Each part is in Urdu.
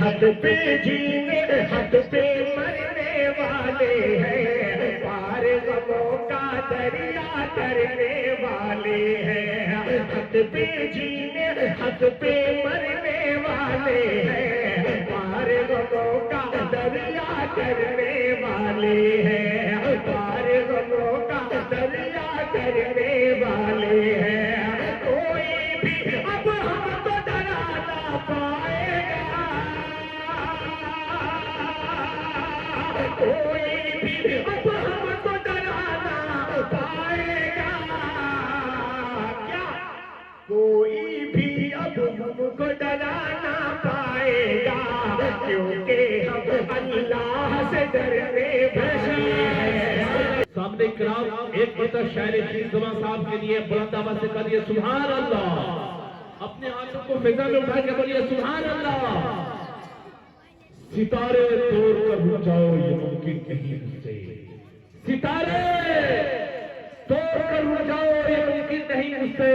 حق پہ جینے حق پہ مرنے والے ہیں، پار غموں کا دریا کرنے والے ہیں، حق پہ جینے حق پہ مرنے والے ہیں، پار غموں کا دریا کرنے والے ہیں، پار غموں کا دریا کرنے والے ہیں، کوئی بھی اب ہم کو ڈرا نہ پائے گا، کوئی بھی اب ہم کو ڈرا نہ پائے گا، کیا کوئی بھی اب ہم کو ڈرا نہ پائے گا، کیونکہ ہم اللہ سے ڈرنے والے ہیں۔ سامنے کرام ایک بطر شاعر شیخ زمان صاحب کے لیے بلند آواز سے کہیے سبحان اللہ، اپنے ہاتھوں کو فضا میں اٹھا کے بولیے سبحان اللہ۔ ستارے توڑ کر رک جاؤ یہ ممکن نہیں مجھ سے، ستارے توڑ کر رک جاؤ یہ ممکن نہیں مجھ سے،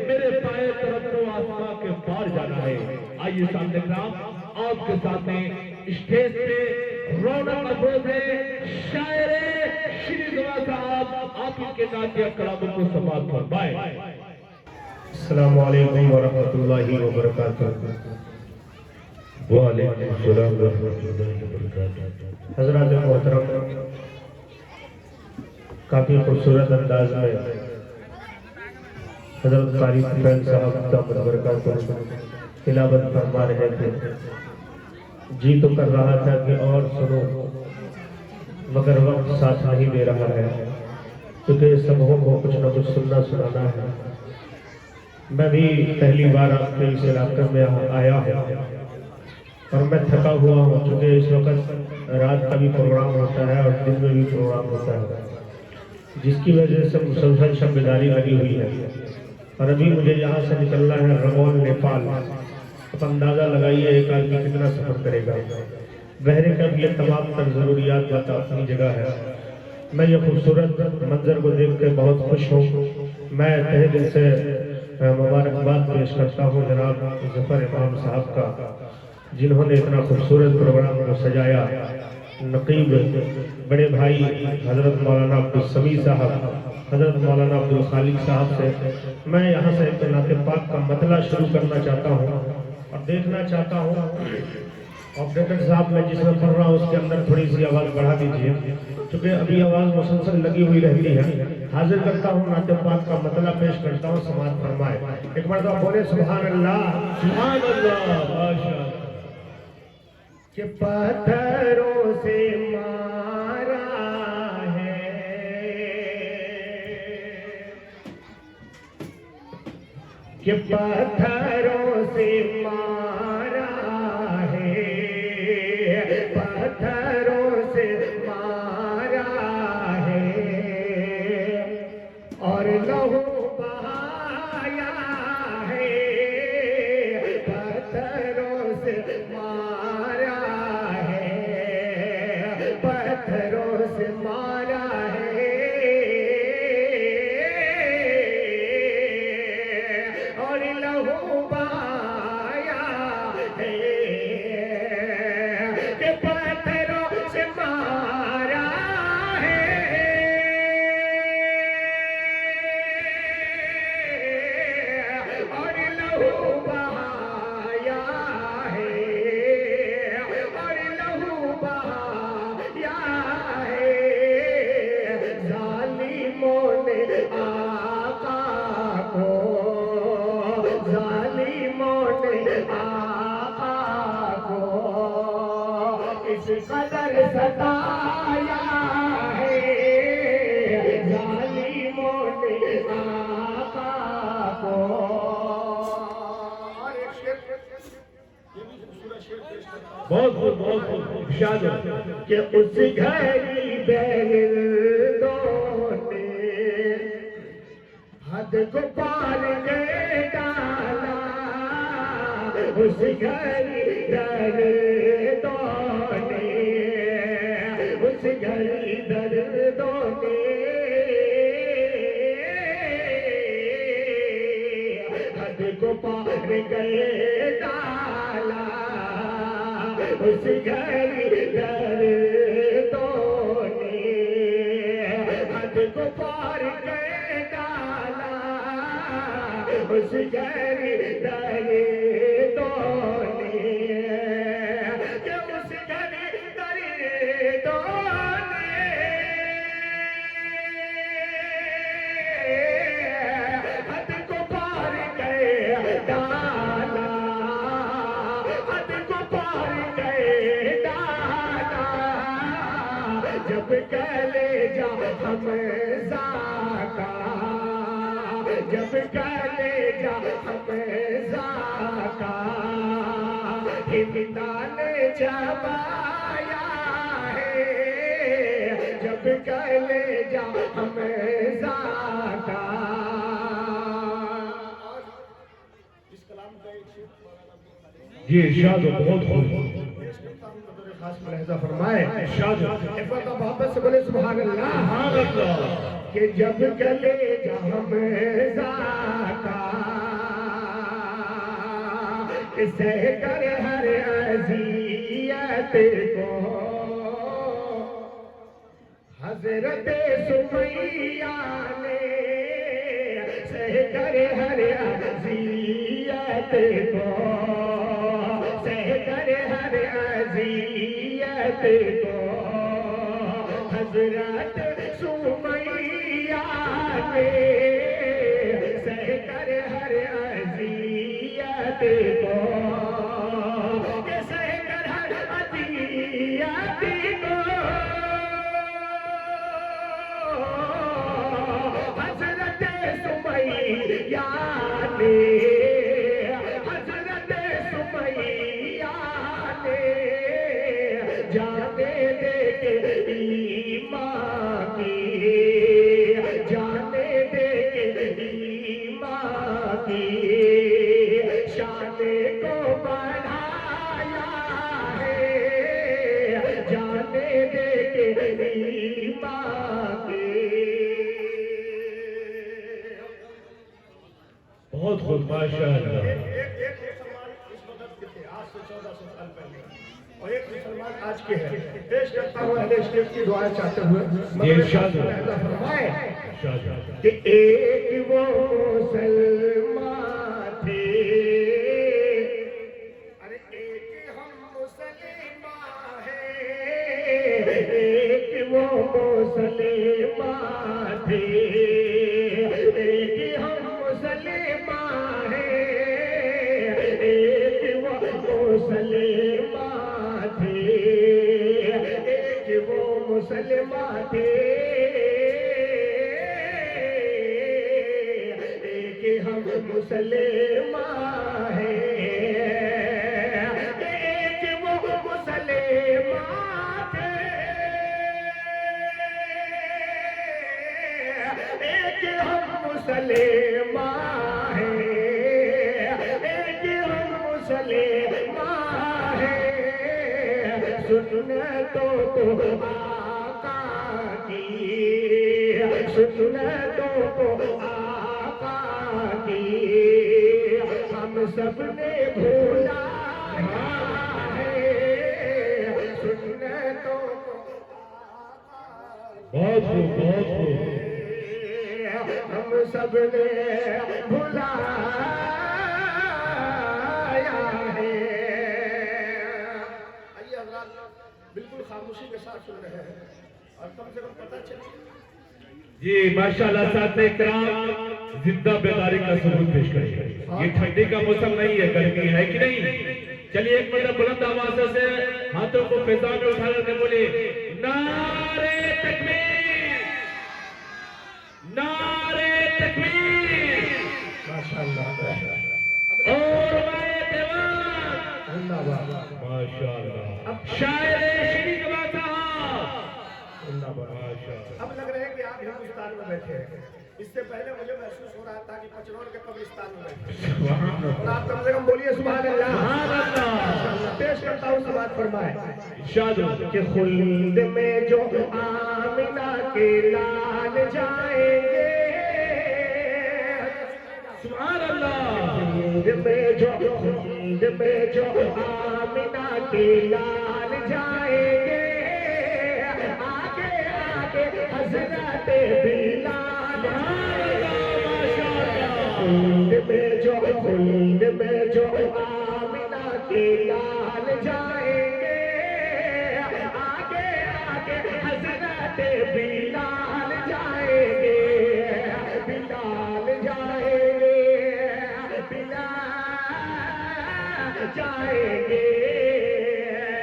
میرے پائے طرف تو آسمان کے پار جانا ہے۔ آئیے سامنے کرام آپ کے سامنے اسٹیج پہ رونق افروز ہے شاعر شری زمان صاحب، آپ ان کے نعتیہ کلاموں کو سماعت فرمائیں۔ السلام علیکم ورحمۃ اللہ وبرکاتہ۔ وعلیکم السلام ورحمۃ اللہ وبرکاتہ۔ حضرات محترم، کافی خوبصورت انداز میں حضرت قاری فیض صاحب دامت برکاتہ تلاوت فرما رہے تھے۔ جی تو کر رہا تھا کہ اور سنو، مگر وقت ساتھ نہیں دے رہا ہے، کیونکہ سبوں کو کچھ نہ کچھ سننا سنانا ہے۔ میں بھی پہلی بار آپ کے اس علاقے میں آیا ہوں اور میں تھکا ہوا ہوں، چونکہ اس وقت رات کا بھی پروگرام ہوتا ہے اور دن میں بھی پروگرام ہوتا ہے، جس کی وجہ سے مسلسل شب بیداری لگی ہوئی ہے۔ اور ابھی مجھے یہاں سے نکلنا ہے رمول نیپال۔ اب اندازہ لگائیے ایک آدمی کتنا سفر کرے گا۔ بحر کب یہ تمام تر ضروریات بات اپنی جگہ ہے۔ میں یہ خوبصورت منظر کو دیکھ کے بہت خوش ہوں۔ میں تہہ دل سے مبارکباد پیش کرتا ہوں جناب ظفر امام صاحب کا، جنہوں نے اتنا خوبصورت پروگرام کو سجایا۔ نقیب بڑے بھائی حضرت مولانا عبدالسمیع صاحب، حضرت مولانا عبدالخالق صاحب سے میں یہاں سے ایک نعت پاک کا مطلع شروع کرنا چاہتا ہوں اور دیکھنا چاہتا ہوں آپریٹر صاحب میں جس میں پڑھ رہا ہوں اس کے اندر تھوڑی سی آواز بڑھا دیجئے، چونکہ ابھی آواز مسلسل لگی ہوئی رہتی ہے۔ حاضر کرتا ہوں نعت پاک کا مطلع پیش کرتا ہوں، سماعت فرمائے۔ ایک مرتبہ بولے سبحان اللہ، سبحان اللہ، ماشاءاللہ۔ کہ پتھروں سے مارا ہے، کہ پتھروں سے مارا ہے، پتھروں سے مارا ہے اور لہو بہایا ہے، پتھروں سے مارا ہے، پتھروں سے مارا ہے اور لہو بہایا ہے، کہ پتھروں سے مارا ہے اور لہو بہایا ہے، اور لہو بہایا ہے، ظالموں نے آقا کو، ظالموں نے آقا کو اس قدر ستایا ہے، ظالموں نے آقا کو۔ بہت بہت بہت بہت ارشاد ہے کہ اس گھڑی بیردوں نے حد کو پار کے ڈالا، اس گھڑی بیردوں نے، اس گھڑی دردوں نے حد کو پار کے ڈالا، اس گھر دردوں نے حد کو پار کر ڈالا، اس گھر دردوں نے کہ اس گھر دردوں نے حد کو پار کر ڈالا، حد کو پار کر ڈالا، جب کلیجہ حمزہ کا، جب کلیجہ حمزہ کا ہندان چبایا ہے، جب کلیجہ حمزہ کا۔ جی ارشاد بہت خوب خاص ملاحظہ فرمائے، ارشاد ایک بار محبت سے بولے سبحان اللہ، سبحان اللہ، کہ جب کلیجہ حمزہ کا سہ کر ہر اذیت کو حضرت سمیہ نے سہ کر ہر اذیت کو، سہ کر ہر اذیت کو حضرت سمیہ نے سہ کر ہر اذیت کو، کہ سہ کر ہر اذیت کو حضرت سمیہ نے، حضرت سمیہ نے جانے دے کے ایمان کی، جانے دے کے ایمان کی شان کو بڑھایا ہے، جانے دے کے ایمان کی۔ بہت خوب ماشاءاللہ۔ ایک مسلمان اس وقت کے تھے، آج سے 1400 سال پہلے، اور ایک مسلمان آج کے ہیں۔ پیش کرتا ہوں اہل شریف کی دعائیں چاہتے ہوئے، یہ ارشاد فرمائے ارشاد کہ ایک وہ مسلمان تھے، ارے ایک ہم مسلمان ہیں، ایک وہ مسلمان تھے، ایک ہم مسلمان ہیں، ایک وہ مسلمان تھے، ایک وہ مسلمان تھے، ایک ہم مسلمان ہیں، ایک وہ مسلمان تھے، ایک ہم مسلمان ہیں، ایک ہم مسلمان ہیں، سنتوں کو آقا کی، سنتوں کو آقا کی ہم سب نے بھولا ہے، سنتوں کو بہت خوب بہت خوب۔ ہم سب نے بھلایا ہے۔ آئیے حضرات بالکل خاموشی کے ساتھ سن رہے ہیں اور کم سے کم پتہ چلے۔ جی ماشاءاللہ ساتھ کرام زندہ بیداری کا ثبوت پیش کریں۔ یہ ٹھنڈی کا موسم نہیں ہے، گرمی ہے کہ نہیں؟ چلیے ایک مرتبہ بلند آواز سے ہاتھوں کو فضا میں اٹھا کر کے بولے نعرے تکبیر، نعرے تکبیر، ماشاءاللہ اور مائے دیوان، زندہ باد، ماشاءاللہ شاعر شریف صاحب، زندہ باد۔ ماشاءاللہ۔ اب لگ رہا ہے کہ آپ ہندوستان میں بیٹھے ہیں، اس سے پہلے مجھے محسوس ہو رہا تھا کہ پچرول کے قبرستان میں بیٹھے ہیں، اور آپ کم سے کم بولیے سبحان اللہ۔ سبحان اللہ۔ پیش کرتا ہوں سبات فرمائے ارشاد کہ خلد میں جو آمنہ کے لال جائیں گے، سبحان اللہ۔ خلد میں جو آمنہ کے لال جائیں گے آگے آگے حضرت بلال خلد میں جو آمنہ کے لال جائیں گے آگے آگے حضرت بلال جائیں گے بلال جائیں گے بلال جائیں گے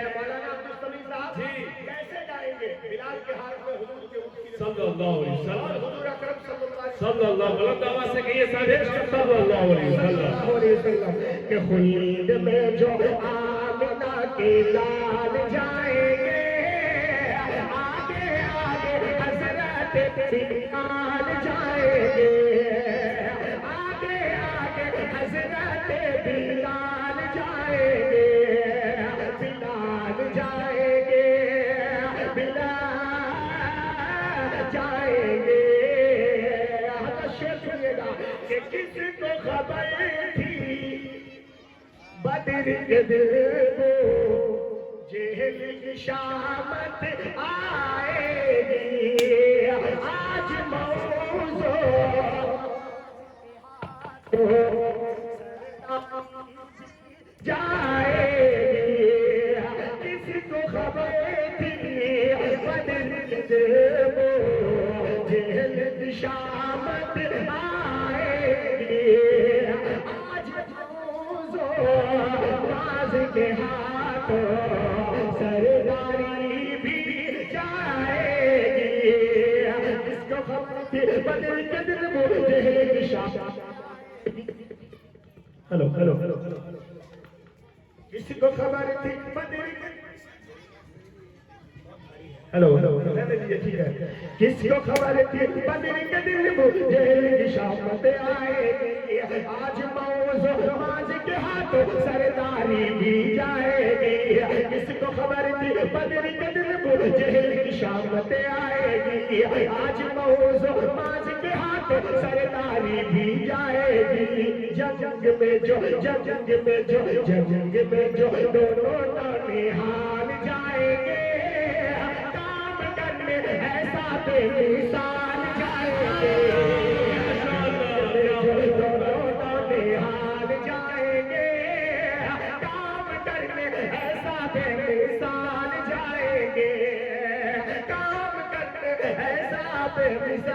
مولانا عبدالسمیع صاحب کیسے جائیں گے بلال کے ہاتھ میں حضور کے اونٹ کی صلی اللہ علیہ وسلم حضور اکرم صلی اللہ بلند آواز سے کہیے صاحب صلی اللہ علیہ وسلم کہ خلد میں جو آمنہ کے لال جائیں گے آگے آگے حضرت بلال جائیں گے آگے آگے حضرت بلال جائیں گے بلال جائیں گے بلال جائیں گے کہ کس کو خبر تھی بدر کے دل کو جہل کی شامت آئے گی آج موضوع جائے گی کس کو خبر تھی بدر کے دل کو جہل کی شامت آئے گی آج باز کے ہاتھوں سرداری بھی جائے گی اس کو خبر تھی بدر کے دل کو جہل کی شامت ہلو ہلو کسی کو خبر تھی بدر کے ہلو ٹھیک ہے کس کو خبر تھی بدر کے دل کو جہل کی شامت آئے گی آج موضوع نماز کے ہاتھوں سرداری بھی جائے گی کس کو خبر تھی بدر کے دل کو جہل کی شامت آئے گی آج موضوع نماز کے ہاتھوں سرداری بھی جائے گی جنگ میں جو دونوں ننہال جائیں گے ایسا بے مثال جائیں گے ننہال جائیں گے کام کرنے ایسا بے مثال جائیں گے کام کرنے ایسا بے مثال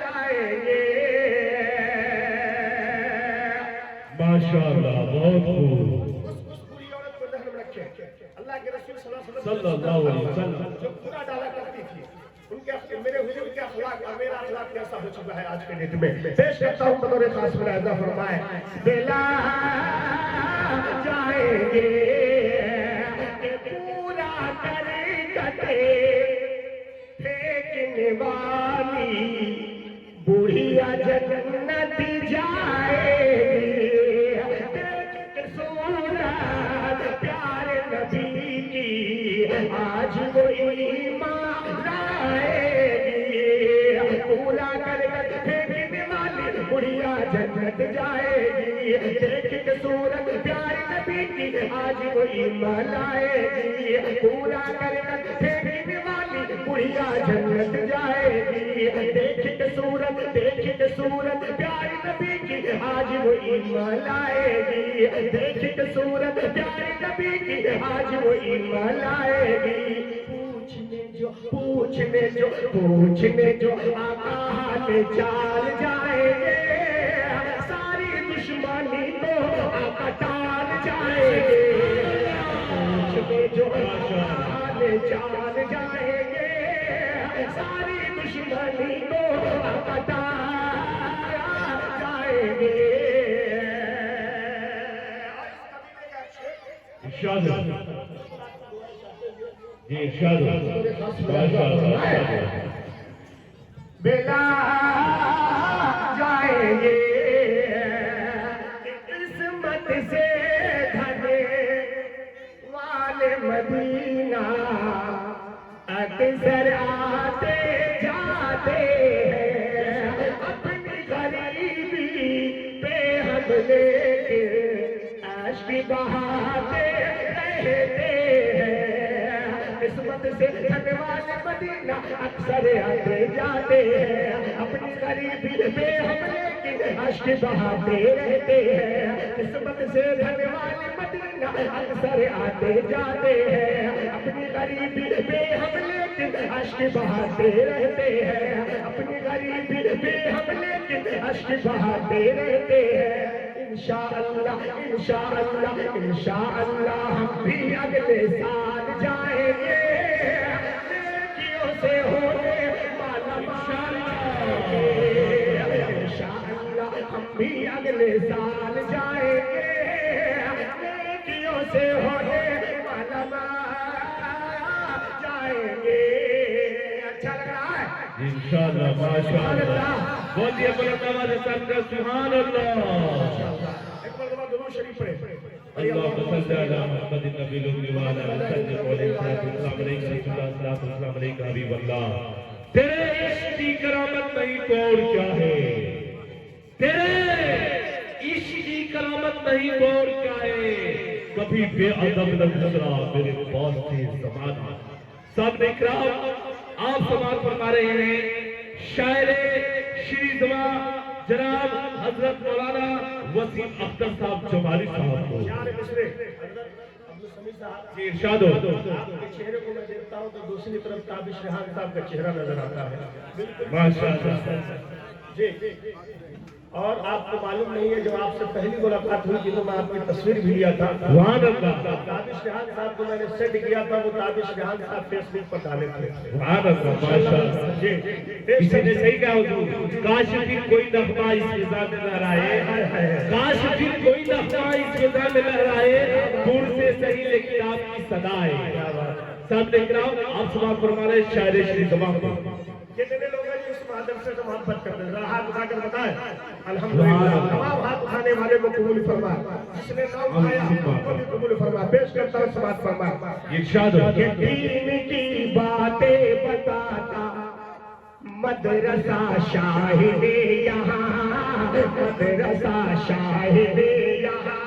جائیں گے ماشاءاللہ بہت خوب اس بری عورت کو ذہن میں رکھیں اللہ کے رسول صلی صلی اللہ علیہ وسلم جو پورا ڈالا کرتی تھی ان کے میرے حضور کے اخلاق اور میرا اخلاق کیسا ہو چکا ہے آج کے ڈیٹ میں پیش کرتا ہوں بطور خاص ملاحظہ فرمائے بلال جائیں گے کہ پورا کرے کٹے پھینکنے والی بڑھیا جنت جائے گی صورت پیارے نبی کی آج وہ ایمان لائے گی پورا کر پھینکنے والی بڑھیا جنت جائے گی دیکھ کے صورت پیارے نبی کی آج وہ ایمان لائے گی پورا کر پھینکنے والی بڑھیا جنت جائے گی دیکھ کے صورت پیارے نبی کی آج وہ ایمان لائے گی دیکھ کے صورت پیارے نبی کی آج وہ ایمان لائے گی پوچھنے جو آقا نے چال جائیں گے ساری دشمنی تو آقا ٹال جائیں گے پوچھنے جو آقا نے چال جائیں گے ساری دشمنی تو آقا ٹال جائیں گے ارشاد جی ارشاد بلال جائیں گے قسمت سے دھنے والے مدینہ اکثر آتے جاتے ہیں اپنی غریبی پہ ہم لے کے عشق بہاتے قسمت سے دھن والے مدینہ اکثر آتے جاتے ہیں اپنی غریبی پہ ہم لیکن اشک بہاتے رہتے ہیں قسمت سے دھن والے مدینہ اکثر آتے جاتے ہیں اپنی غریبی پہ ہم لیکن اشک بہاتے رہتے ہیں اپنی غریبی پہ ہم لیکن اشک بہاتے رہتے ہیں انشاءاللہ انشاءاللہ انشاءاللہ ہم بھی اگلے سال جائیں گے نیکیوں سے ہونے والا مال انشاءاللہ ہم بھی اگلے سال جائیں گے نیکیوں سے ہونے والا مال جائیں گے اچھا لگ رہا ہے انشاءاللہ ماشاءاللہ بولیے بلند آواز سے سب کا سبحان اللہ ایک مرتبہ درود شریف پڑھیں اللهم صل على محمد النبي الأمي وعلى آله وصحبه السلام علیکم رسول اللہ السلام علیکم حبیب اللہ تیرے عشق کی کرامت نہیں تو اور کیا ہے تیرے عشق کی کرامت نہیں تو اور کیا ہے کبھی بے ادب نہ گزرا میرے پاس سے زمانہ سب اکرام آپ سماعت فرما رہے ہیں شاعر شری زبان جناب حضرت مولانا وسیم اختر صاحب جمالی صاحب کو جی ارشاد ہو آپ کے چہرے کو میں دیکھتا ہوں تو دوسری طرف تابش ریحان صاحب کا چہرہ نظر آتا ہے ماشاءاللہ جی اور آپ کو معلوم نہیں ہے جب آپ سے پہلی ملاقات ہوئی تھی تو میں آپ کی تصویر بھی لیا تھا سبحان اللہ تابش ریحان صاحب کو میں نے سیٹ کیا تھا وہ تابش ریحان صاحب فیس بک پر ڈالے تھے سبحان اللہ ماشاءاللہ جی کسی نے صحیح کہا حضور کاش پھر کوئی نغمہ اس فضا میں لہرائے کاش پھر کوئی نغمہ اس فضا میں لہرائے دور سے صحیح لیکن آپ کی صدا ہے سب دیکھ رہا ہوں آپ سماعت فرما رہے شاعر شری زبان کو کتنے لوگ ہیں جو اس مادر سے محبت کرتے ہیں ذرا ہاتھ اٹھا کر بتائیں الحمدللہ تمام ہاتھ اٹھانے والے کو قبول فرما جس نے نام اٹھایا ان کو بھی قبول فرما پیش کرتا ہوں سماعت فرما ارشاد ہو کہ دین کی باتیں بتاتا مدرسہ شاہد یہاں مدرسہ شاہد یہاں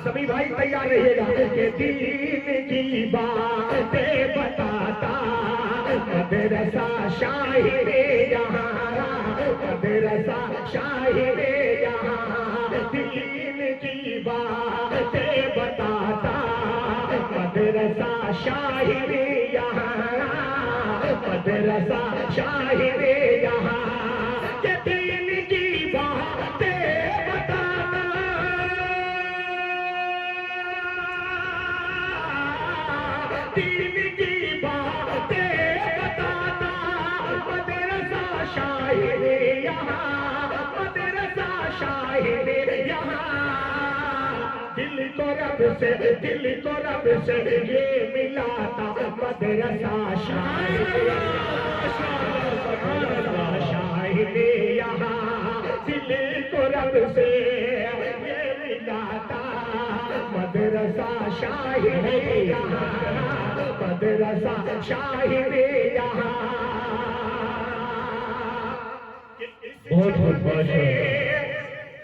سبھی بھائی تیار رہیے گا کہ دین کی باتیں بتاتا مدرسہ شاہد یہاں مدرسہ شاہد یہاں دین کی باتیں بتاتا مدرسہ شاہد یہاں مدرسہ شاہد یہاں کہ دین کی باتیں بتاتا دین کی باتیں بتاتا مدرسہ شاہد یہاں مدرسہ شاہد یہاں دل کو رب سے یہ ملا تھا مدرسہ شاہد شاہد یہاں دل کو رب سے یہ ملا تھا مدرسہ شاہد یہاں مدرسہ شاہد یہاں بہت بہت ماشاءاللہ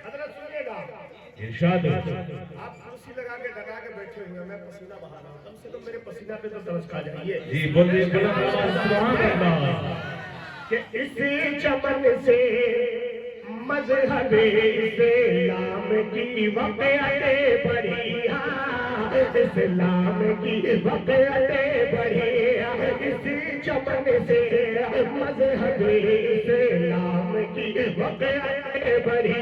حضرت سنیے گا ارشاد ہو آپ کرسی لگا کے ڈگا کے بیٹھے ہوئے ہیں میں پسینہ بہا رہا ہوں کم سے کم میرے پسینہ پہ تو ترس کھا جائیے جی بولیے بلند آواز سبحان اللہ کہ اس چمن سے مذہب اسلام کی وقعتیں بڑھی اسلام کی وقعتیں بڑھی اس چمن سے مذہب اسلام کی وقعتیں بڑھی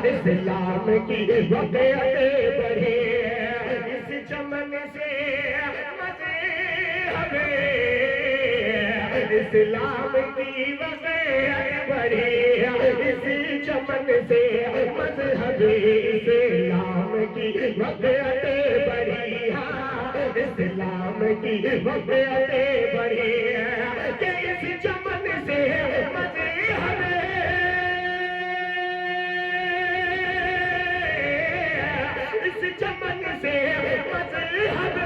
اسلام کی وقعتیں بڑھی اس چمن سے مذہب اسلام کی وقعتیں بڑھی اسی چمن سے مذہب اسلام کی وقعتیں بڑھی اسلام کی وقعتیں بڑھی کہ اس چمن سے مذہب اس چمن سے مذہب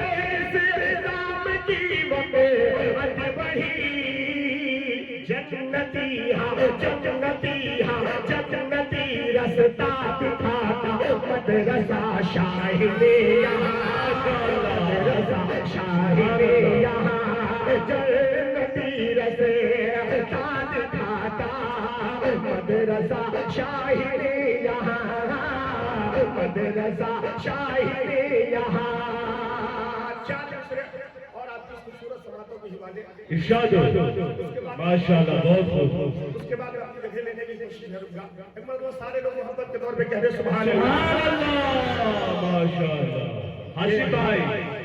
اسلام کی وقعتیں بڑھی جنتی رستہ دکھاتا مدرسہ شاہد یہاں رضا شاہد یہاں جنتی رسے داد کھاتا مدرسہ شاہد یہاں مدرسہ شاہد یہاں اور آپ کی خوبصورت سماعتوں کے حوالے ارشاد ماشاءاللہ بہت خوب اس کے بعد آپ کی جگہ لینے کی کوشش کروں گا ایک مرتبہ سارے لوگ محبت کے طور پہ کہہ رہے سبحان اللہ ماشاءاللہ ہاشم بھائی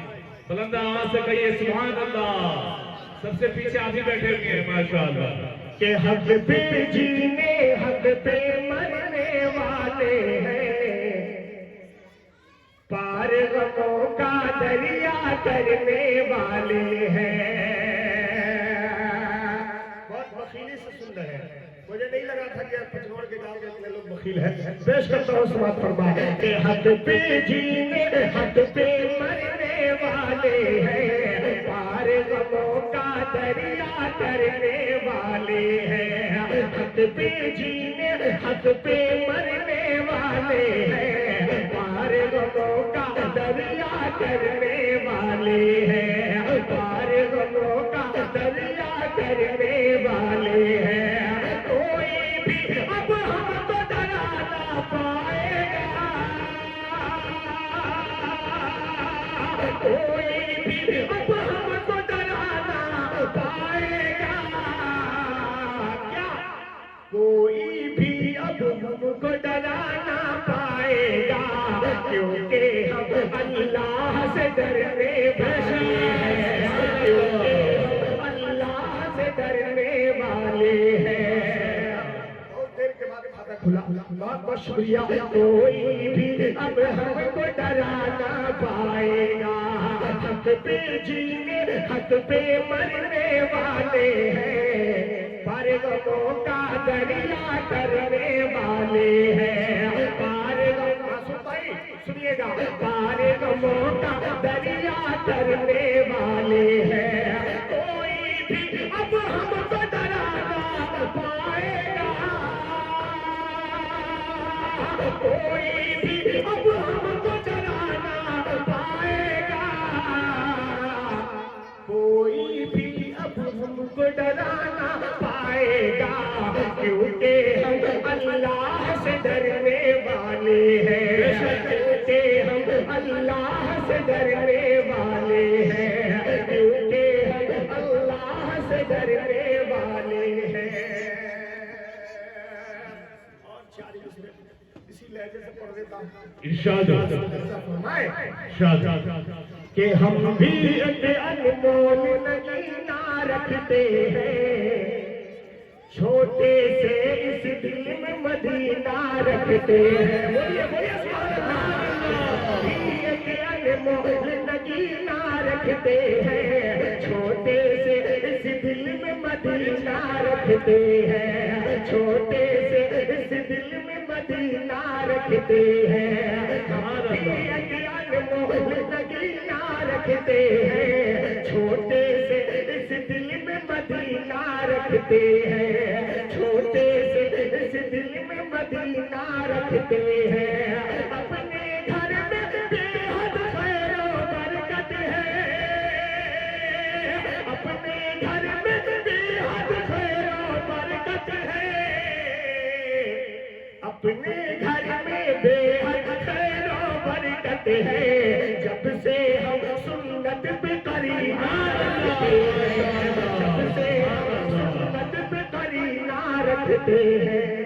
بلند آواز سے کہیے سبحان اللہ سب سے پیچھے آپ ہی بیٹھے ہوئے ہیں ماشاءاللہ کہ حق پہ جینے حق پہ مرنے والے ہیں پار غموں کا دریا کرنے والے ہیں بہت بخیلی سے سن رہے ہیں مجھے نہیں لگا تھا کہ پچھوڑ کے گاؤں کے اتنے لوگ بخیل ہیں پیش کرتا ہوں سماعت فرما کہ حق پہ جینے حق پہ مرنے والے ہیں پار غموں کا دریا کرنے والے ہیں حق پہ جینے حق پہ مرنے والے ہیں پار غموں کا دریا کرنے والے ہیں پار غموں کا دریا کرنے والے ہیں کوئی بھی اب ہم کو ڈرا نہ پائے گا کوئی بھی اب ہم کو ڈرا نہ پائے گا کیا کوئی بھی اب ہم کو ڈرا نہ پائے گا کیونکہ ہم اللہ سے ڈرنے والے ہیں اللہ سے ڈرنے والے ہیں بہت دیر کے بعد کھاتا کھلا بہت بہت شکریہ کوئی بھی اب ہم کو ڈرا نہ پائے گا حق پہ جینے حق پہ مرنے والے ہیں پار غموں کا دریا کرنے والے ہیں پار سنیے گا پار غموں کا دریا کرنے والے ہیں کوئی بھی اب ہم کو ڈرا نہ پائے گا کوئی بھی اب ہم کو ڈرا نہ پائے گا کوئی بھی اب ہم کو ڈرا نہ پائے گا کیونکہ ہم اللہ سے ڈرنے والے ہیں کیونکہ ہم اللہ سے ڈرنے والے ہیں کیونکہ ہم اللہ سے ڈرنے والے ہیں اور چار اسی لہجے سے پڑھ دیتا ہوں ارشاد ارشاد کہ ہم بھی ایک انمول نگینا رکھتے ہیں چھوٹے سے اس دل میں مدینہ رکھتے ہیں بولیے بولیے ایک انمول نگینا رکھتے ہیں چھوٹے سے اس دل میں مدینہ رکھتے ہیں چھوٹے سے اس دل میں مدینہ رکھتے ہیں ایک انمول نگینا رکھتے ہیں چھوٹے سے اس دل میں مدینہ رکھتے ہیں چھوٹے سے اس دل میں مدینہ رکھتے ہیں اپنے گھر میں بے حد خیر و برکت ہے اپنے گھر میں بے حد خیر و برکت ہے اپنے گھر میں بے حد خیر و برکت ہے جب سے ہم سنت پہ قرینہ رکھتے ہیں جب سے ہم سنت پہ قرینہ رکھتے ہیں